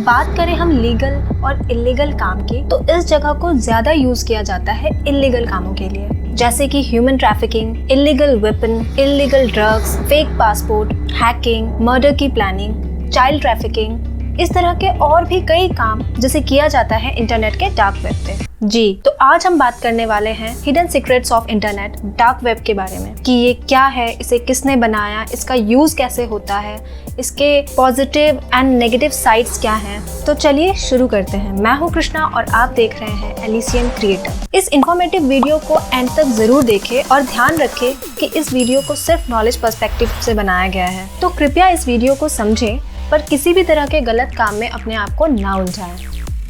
बात करें हम लीगल और इलीगल काम की, तो इस जगह को ज्यादा यूज किया जाता है इलीगल कामों के लिए, जैसे कि human trafficking, illegal weapon, illegal drugs, fake passport, hacking, murder की प्लानिंग, चाइल्ड ट्रैफिकिंग, इस तरह के और भी कई काम जिसे किया जाता है इंटरनेट के डार्क वेब पे। जी, तो आज हम बात करने वाले हैं hidden secrets of internet, dark web के बारे में, कि ये क्या है, इसे किसने बनाया, इसका यूज कैसे होता है, इसके पॉजिटिव एंड नेगेटिव साइड्स क्या हैं। तो चलिए शुरू करते हैं। मैं हूँ कृष्णा और आप देख रहे हैं एलिसियन क्रिएटर। इस इंफॉर्मेटिव वीडियो को एंड तक जरूर देखें और ध्यान रखें कि इस वीडियो को सिर्फ नॉलेज पर्सपेक्टिव से बनाया गया है, तो कृपया इस वीडियो को समझें पर किसी भी तरह के गलत काम में अपने आप को ना उलझाएं।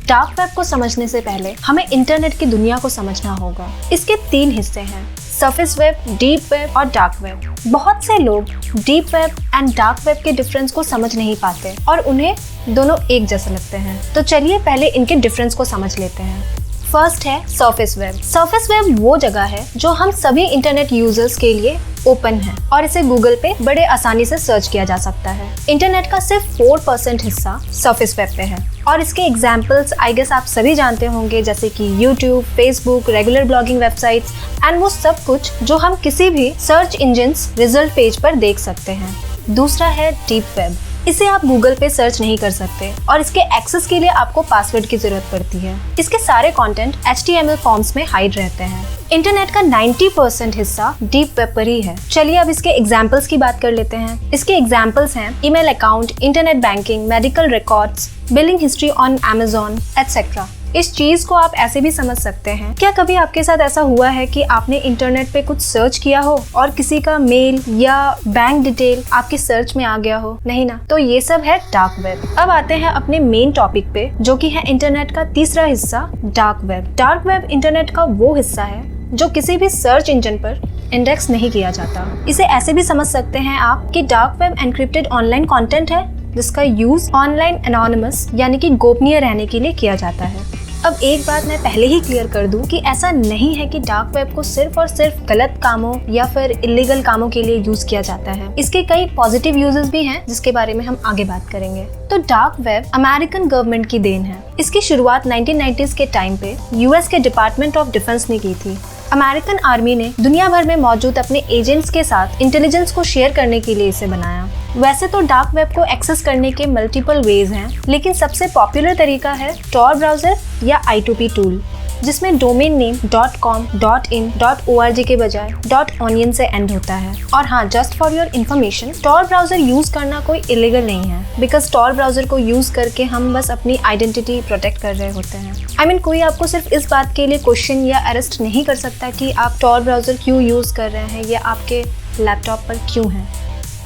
डार्क वेब को समझने से पहले हमें इंटरनेट की दुनिया को समझना होगा। इसके 3 हिस्से हैं, सरफेस वेब, डीप वेब और डार्क वेब। बहुत से लोग deep web and dark web के डिफरेंस को समझ नहीं पाते और उन्हें दोनों एक जैसे लगते हैं। तो चलिए पहले इनके डिफरेंस को समझ लेते हैं। फर्स्ट है सरफेस वेब। सरफेस वेब वो जगह है जो हम सभी इंटरनेट यूजर्स के लिए ओपन है और इसे गूगल पे बड़े आसानी से सर्च किया जा सकता है। इंटरनेट का सिर्फ 4% हिस्सा सरफेस वेब पे है और इसके एग्जांपल्स आई गेस आप सभी जानते होंगे, जैसे कि YouTube, Facebook, regular blogging websites and वो सब कुछ जो हम किसी भी सर्च इंजिन्स रिजल्ट पेज पर देख सकते हैं। दूसरा है डीप वेब। इसे आप गूगल पे सर्च नहीं कर सकते और इसके एक्सेस के लिए आपको पासवर्ड की जरूरत पड़ती है। इसके सारे कंटेंट HTML फॉर्म्स में हाइड रहते हैं। इंटरनेट का 90% हिस्सा डीप वेब पर ही है। चलिए अब इसके एग्जांपल्स की बात कर लेते हैं। इसके एग्जांपल्स हैं email account, internet banking, medical records, billing history on Amazon etcetera. इस चीज को आप ऐसे भी समझ सकते हैं, क्या कभी आपके साथ ऐसा हुआ है कि आपने इंटरनेट पे कुछ सर्च किया हो और किसी का मेल या बैंक डिटेल आपकी सर्च में आ गया हो? नहीं ना। तो ये सब है डार्क वेब। अब आते हैं अपने मेन टॉपिक पे, जो कि है इंटरनेट का तीसरा हिस्सा, dark web. Dark web internet का वो हिस्सा है जो किसी भी सर्च इंजन पर इंडेक्स नहीं किया जाता। इसे ऐसे भी समझ सकते हैं आप कि dark web encrypted online content है जिसका यूज ऑनलाइन एनोनिमस यानी कि गोपनीय रहने के लिए किया जाता है। अब एक बात मैं पहले ही क्लियर कर दूं कि ऐसा नहीं है कि डार्क वेब को सिर्फ और सिर्फ गलत कामों या फिर इलीगल कामों के लिए यूज किया जाता है। इसके कई पॉजिटिव यूजेस भी हैं जिसके बारे में हम आगे बात करेंगे। तो डार्क वेब अमेरिकन गवर्नमेंट की देन है। इसकी शुरुआत 1990s के टाइम पे यूएस के डिपार्टमेंट ऑफ डिफेंस ने की थी। अमेरिकन आर्मी ने दुनिया भर में मौजूद अपने एजेंट्स के साथ इंटेलिजेंस को शेयर करने के लिए इसे बनाया। वैसे तो डार्क वेब को एक्सेस करने के मल्टीपल वेज हैं, लेकिन सबसे पॉपुलर तरीका है tor ब्राउजर या I2P टूल, जिसमें domain name .com, .in, .org के बजाय .onion से एंड होता है। और हाँ, just for your information, tor browser use करना कोई इलीगल नहीं है, बिकॉज tor ब्राउजर को यूज करके हम बस अपनी आइडेंटिटी प्रोटेक्ट कर रहे होते हैं। कोई आपको सिर्फ इस बात के लिए क्वेश्चन या अरेस्ट नहीं कर सकता कि आप tor ब्राउजर क्यों यूज कर रहे हैं या आपके लैपटॉप पर क्यों है,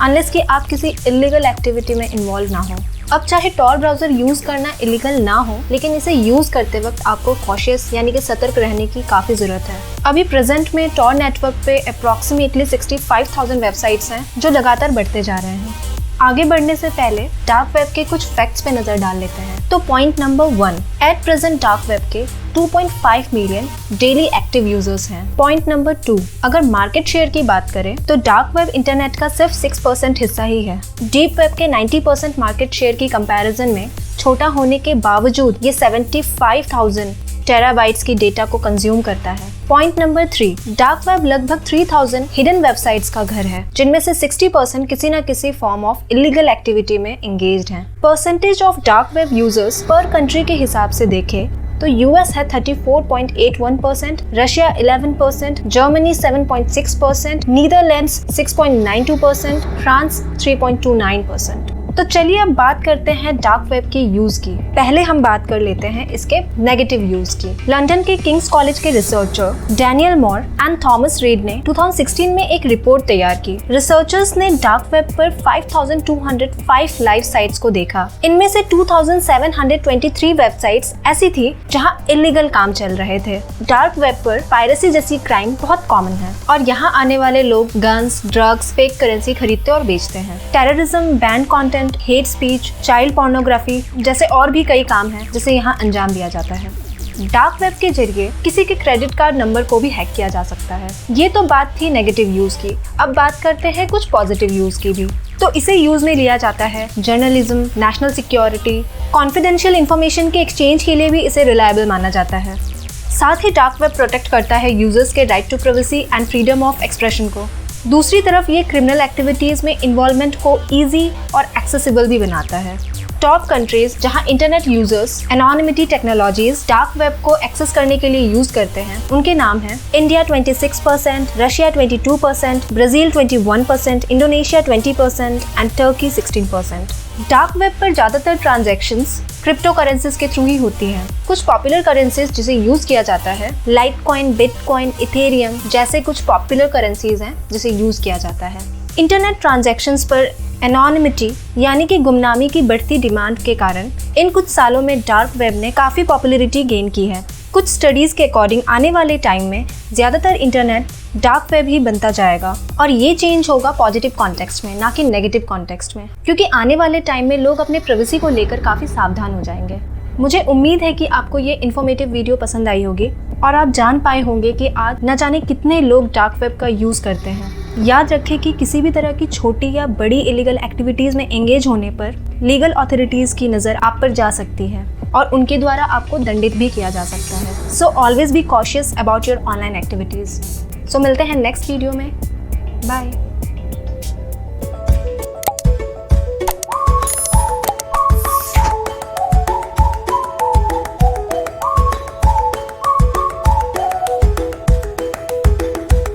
अनलेस कि आप किसी इलीगल एक्टिविटी में इन्वॉल्व ना हो। अब चाहे tor ब्राउजर यूज करना इलीगल ना हो, लेकिन इसे यूज करते वक्त आपको कॉशियस यानी कि सतर्क रहने की काफी जरूरत है। अभी प्रेजेंट में tor नेटवर्क पे अप्रोक्सीमेटली 65,000 वेबसाइट्स हैं जो लगातार बढ़ते जा रहे हैं। आगे बढ़ने से पहले डार्क वेब के कुछ फैक्ट्स पे नजर डाल लेते हैं। तो point number 1, at present dark web के 2.5 मिलियन डेली एक्टिव यूजर्स हैं। पॉइंट नंबर 2, अगर मार्केट शेयर की बात करें तो डार्क वेब इंटरनेट का सिर्फ 6% हिस्सा ही है। डीप वेब के 90% मार्केट शेयर की कंपैरिजन में छोटा होने के बावजूद ये 75,000 टेराबाइट्स की डेटा को कंज्यूम करता है। पॉइंट नंबर 3, डार्क वेब लगभग 3000 हिडन वेबसाइट्स का घर है, जिनमें से 60% किसी न किसी फॉर्म ऑफ इलीगल एक्टिविटी में एंगेज्ड हैं। Percentage of dark web users पर कंट्री के हिसाब से देखें तो यूएस है 34.81%, रशिया 11%, जर्मनी 7.6%, नीदरलैंड्स 6.92%, फ्रांस 3.29%। तो चलिए अब बात करते हैं डार्क वेब के यूज की। पहले हम बात कर लेते हैं इसके नेगेटिव यूज की। लंदन के किंग्स कॉलेज के researcher Daniel more and Thomas read ने 2016 में एक रिपोर्ट तैयार की। रिसर्चर्स ने डार्क वेब पर 5,205 लाइव साइट्स को देखा। इनमें से 2,723 वेबसाइट्स ऐसी थी जहां इलीगल काम चल रहे थे। डार्क वेब पर पायरेसी जैसी क्राइम बहुत कॉमन है और यहाँ आने वाले लोग गन्स, ड्रग्स, फेक करेंसी खरीदते और बेचते हैं। Terrorism, band content, hate speech, child pornography जैसे और भी कई काम हैं जिसे यहाँ अंजाम दिया जाता है। डार्क वेब के जरिए किसी के क्रेडिट कार्ड नंबर को भी हैक किया जा सकता है। ये तो बात थी नेगेटिव यूज की। अब बात करते हैं कुछ पॉजिटिव यूज की भी। तो इसे यूज में लिया जाता है journalism, national security, confidential information के एक्सचेंज के लिए भी इसे रिलायबल माना जाता है। साथ ही डार्क वेब प्रोटेक्ट करता है यूजर्स के right to privacy and freedom of expression को। दूसरी तरफ ये क्रिमिनल एक्टिविटीज़ में इन्वॉल्वमेंट को ईजी और एक्सेसिबल भी बनाता है। टॉप कंट्रीज जहां internet users anonymity technologies dark web को एक्सेस करने के लिए यूज करते हैं, उनके नाम हैं India 26%, Russia 22%, Brazil 21%, Indonesia 20% and Turkey 16%। Dark web पर ज़्यादातर ट्रांजैक्शंस क्रिप्टो करेंसीज के थ्रू ही होती हैं। कुछ पॉपुलर करेंसीज जिसे यूज किया जाता है लाइटकॉइन, बिटकॉइन, इथेरियम जैसे कुछ पॉपुलर करेंसीज हैं जिसे यूज किया जाता है। इंटरनेट ट्रांजैक्शंस पर एनोनिमिटी यानी कि गुमनामी की बढ़ती डिमांड के कारण इन कुछ सालों में डार्क वेब ने काफ़ी पॉपुलैरिटी गेन की है। कुछ स्टडीज़ के अकॉर्डिंग आने वाले टाइम में ज़्यादातर इंटरनेट डार्क वेब ही बनता जाएगा और ये चेंज होगा पॉजिटिव कॉन्टेक्स्ट में, ना कि नेगेटिव कॉन्टेक्स्ट में, क्योंकि आने वाले टाइम में लोग अपने प्राइवेसी को लेकर काफ़ी सावधान हो जाएंगे। मुझे उम्मीद है कि आपको ये इन्फॉर्मेटिव वीडियो पसंद आई होगी और आप जान पाए होंगे कि आज न जाने कितने लोग डार्क वेब का यूज़ करते हैं। याद रखें कि किसी भी तरह की छोटी या बड़ी इलीगल एक्टिविटीज़ में एंगेज होने पर लीगल अथॉरिटीज़ की नज़र आप पर जा सकती है और उनके द्वारा आपको दंडित भी किया जा सकता है। So always be cautious about your online activities. So मिलते हैं नेक्स्ट वीडियो में। बाय।